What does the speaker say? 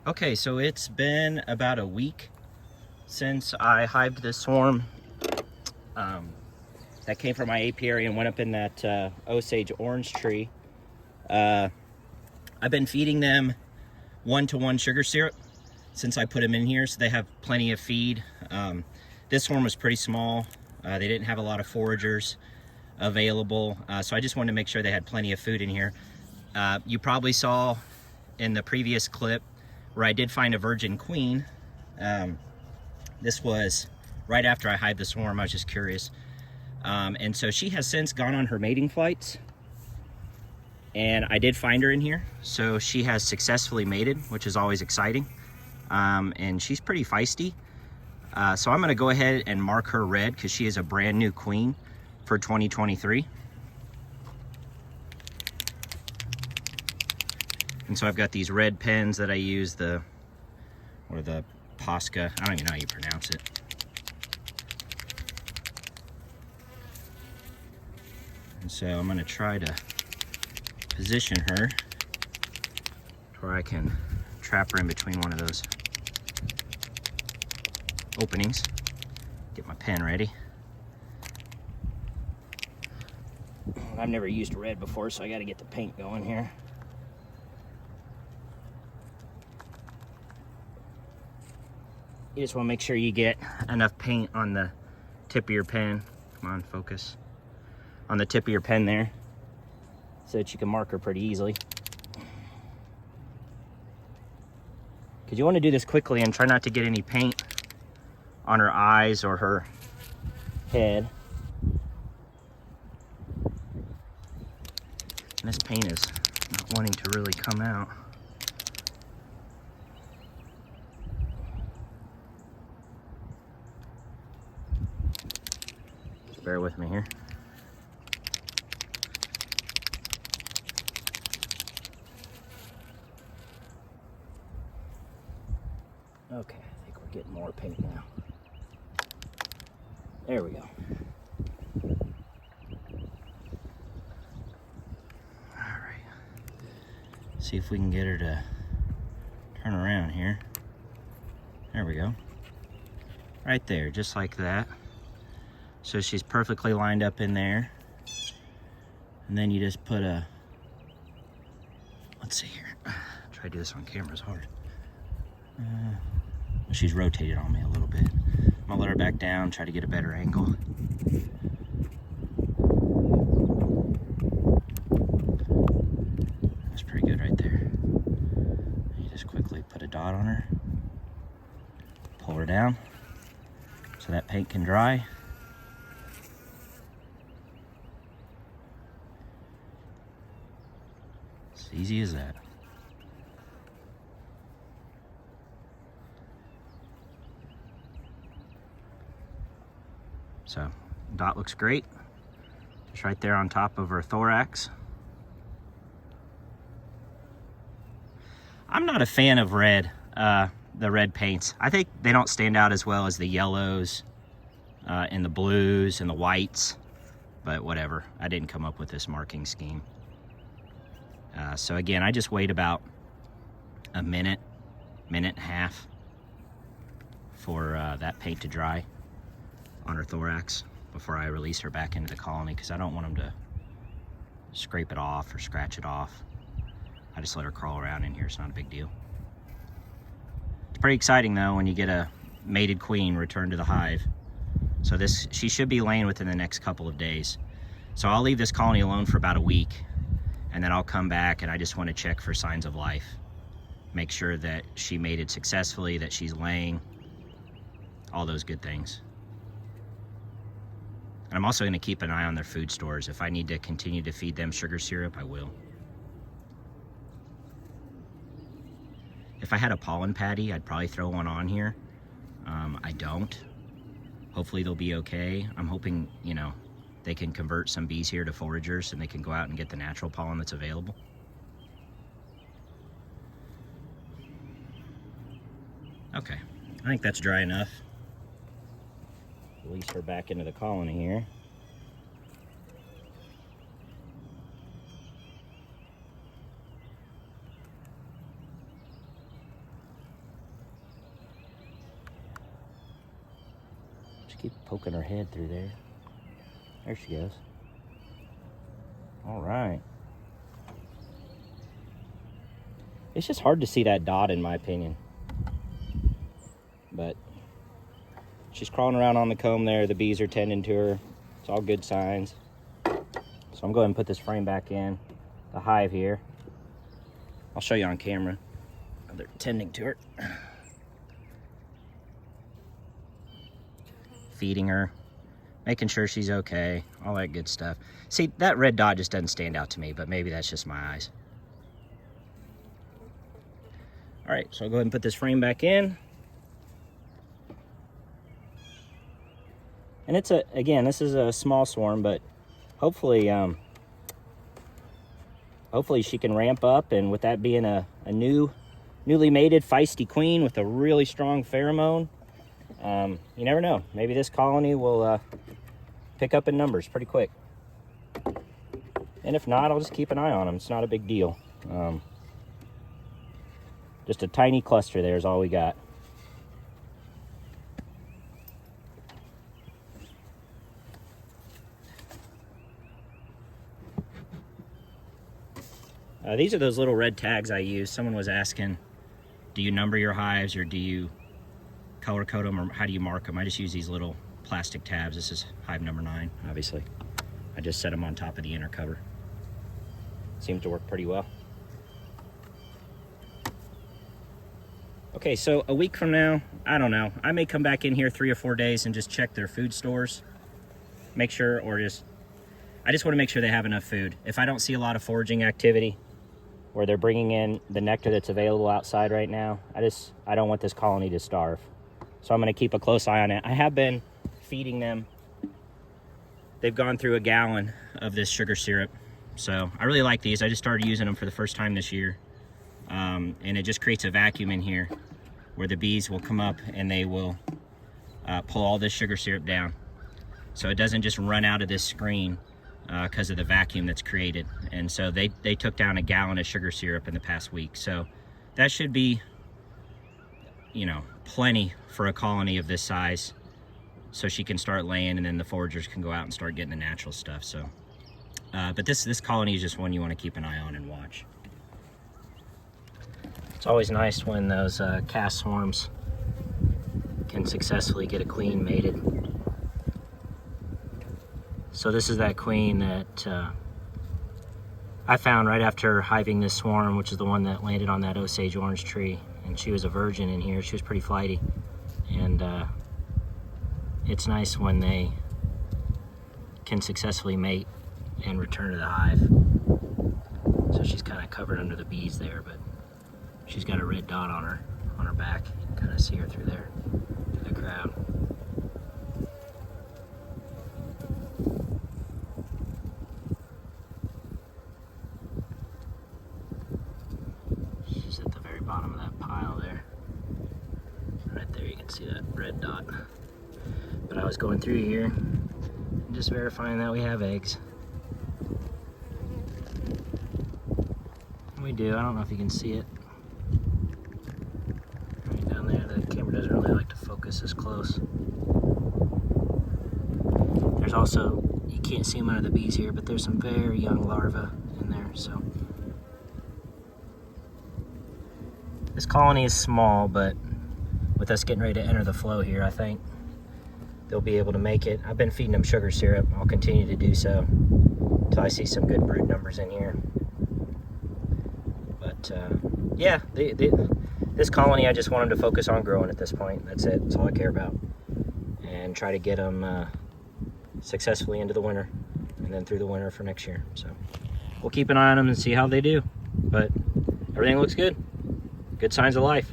Okay, so it's been about a week since I hived this swarm that came from my apiary and went up in that Osage orange tree. I've been feeding them 1-to-1 sugar syrup since I put them in here, so they have plenty of feed. This swarm was pretty small. They didn't have a lot of foragers available, so I just wanted to make sure they had plenty of food in here. You probably saw in the previous clip where I did find a virgin queen. This was right after I hived the swarm. I was just curious. And so she has since gone on her mating flights, and I did find her in here. So she has successfully mated, which is always exciting. And she's pretty feisty. So I'm gonna go ahead and mark her red because she is a brand new queen for 2023. And so I've got these red pens that I use, the POSCA, I don't even know how you pronounce it. And so I'm gonna try to position her to where I can trap her in between one of those openings. Get my pen ready. I've never used red before, so I gotta get the paint going here. You just want to make sure you get enough paint on the tip of your pen. Come on, focus. On the tip of your pen there, so that you can mark her pretty easily. Because you want to do this quickly and try not to get any paint on her eyes or her head. And this paint is not wanting to really come out. Bear with me here. Okay, I think we're getting more paint now. There we go. All right. See if we can get her to turn around here. There we go. Right there, just like that. So she's perfectly lined up in there. And then you just put a, let's see here. Try to do this on camera is hard. She's rotated on me a little bit. I'm gonna let her back down, try to get a better angle. That's pretty good right there. You just quickly put a dot on her. Pull her down so that paint can dry. It's easy as that. So, dot looks great. Just right there on top of her thorax. I'm not a fan of red, the red paints. I think they don't stand out as well as the yellows and the blues and the whites, but whatever. I didn't come up with this marking scheme. So again, I just wait about a minute and a half for that paint to dry on her thorax before I release her back into the colony, because I don't want them to scrape it off or scratch it off. I just let her crawl around in here. It's not a big deal. It's pretty exciting though when you get a mated queen returned to the hive. So she should be laying within the next couple of days. So I'll leave this colony alone for about a week, and then I'll come back and I just want to check for signs of life. Make sure that she mated successfully, that she's laying, all those good things. And I'm also going to keep an eye on their food stores. If I need to continue to feed them sugar syrup, I will. If I had a pollen patty, I'd probably throw one on here. I don't. Hopefully they'll be okay. I'm hoping, they can convert some bees here to foragers and they can go out and get the natural pollen that's available. Okay, I think that's dry enough. Release her back into the colony here. She keeps poking her head through there. There she goes. All right. It's just hard to see that dot in my opinion. But she's crawling around on the comb there. The bees are tending to her. It's all good signs. So I'm going to put this frame back in the hive here. I'll show you on camera. They're tending to her. Feeding her, making sure she's okay, all that good stuff. See, that red dot just doesn't stand out to me, but maybe that's just my eyes. All right, so I'll go ahead and put this frame back in. And it's again, this is a small swarm, but hopefully, hopefully she can ramp up, and with that being a newly mated feisty queen with a really strong pheromone, you never know. Maybe this colony will pick up in numbers pretty quick. And if not, I'll just keep an eye on them. It's not a big deal. Just a tiny cluster there is all we got. These are those little red tags I use. Someone was asking, do you number your hives or do you color code them, or how do you mark them? I just use these little plastic tabs. This is hive number 9, obviously. I just set them on top of the inner cover. Seems to work pretty well. Okay, so a week from now, I don't know. I may come back in here 3 or 4 days and just check their food stores. Make sure, or I just want to make sure they have enough food. If I don't see a lot of foraging activity, where they're bringing in the nectar that's available outside right now, I don't want this colony to starve. So I'm going to keep a close eye on it. I have been feeding them. They've gone through a gallon of this sugar syrup. So I really like these. I just started using them for the first time this year. And it just creates a vacuum in here where the bees will come up and they will pull all this sugar syrup down. So it doesn't just run out of this screen because of the vacuum that's created. And so they took down a gallon of sugar syrup in the past week. So that should be, you know, plenty for a colony of this size, so she can start laying and then the foragers can go out and start getting the natural stuff. So, but this colony is just one you want to keep an eye on and watch. It's always nice when those cast swarms can successfully get a queen mated. So this is that queen that I found right after hiving this swarm, which is the one that landed on that Osage orange tree. And she was a virgin in here. She was pretty flighty. And it's nice when they can successfully mate and return to the hive. So she's kind of covered under the bees there, but she's got a red dot on her back. You can kind of see her through there, through the crowd. She's at the very bottom of that pile there. Right there, you can see that red dot. But I was going through here and just verifying that we have eggs. We do. I don't know if you can see it. Right down there. The camera doesn't really like to focus this close. There's also, you can't see them under the bees here, but there's some very young larvae in there. So this colony is small, but with us getting ready to enter the flow here, I think they'll be able to make it. I've been feeding them sugar syrup. I'll continue to do so until I see some good brood numbers in here. But yeah, this colony, I just want them to focus on growing at this point. That's it. That's all I care about. And try to get them successfully into the winter and then through the winter for next year. So we'll keep an eye on them and see how they do. But everything looks good. Good signs of life.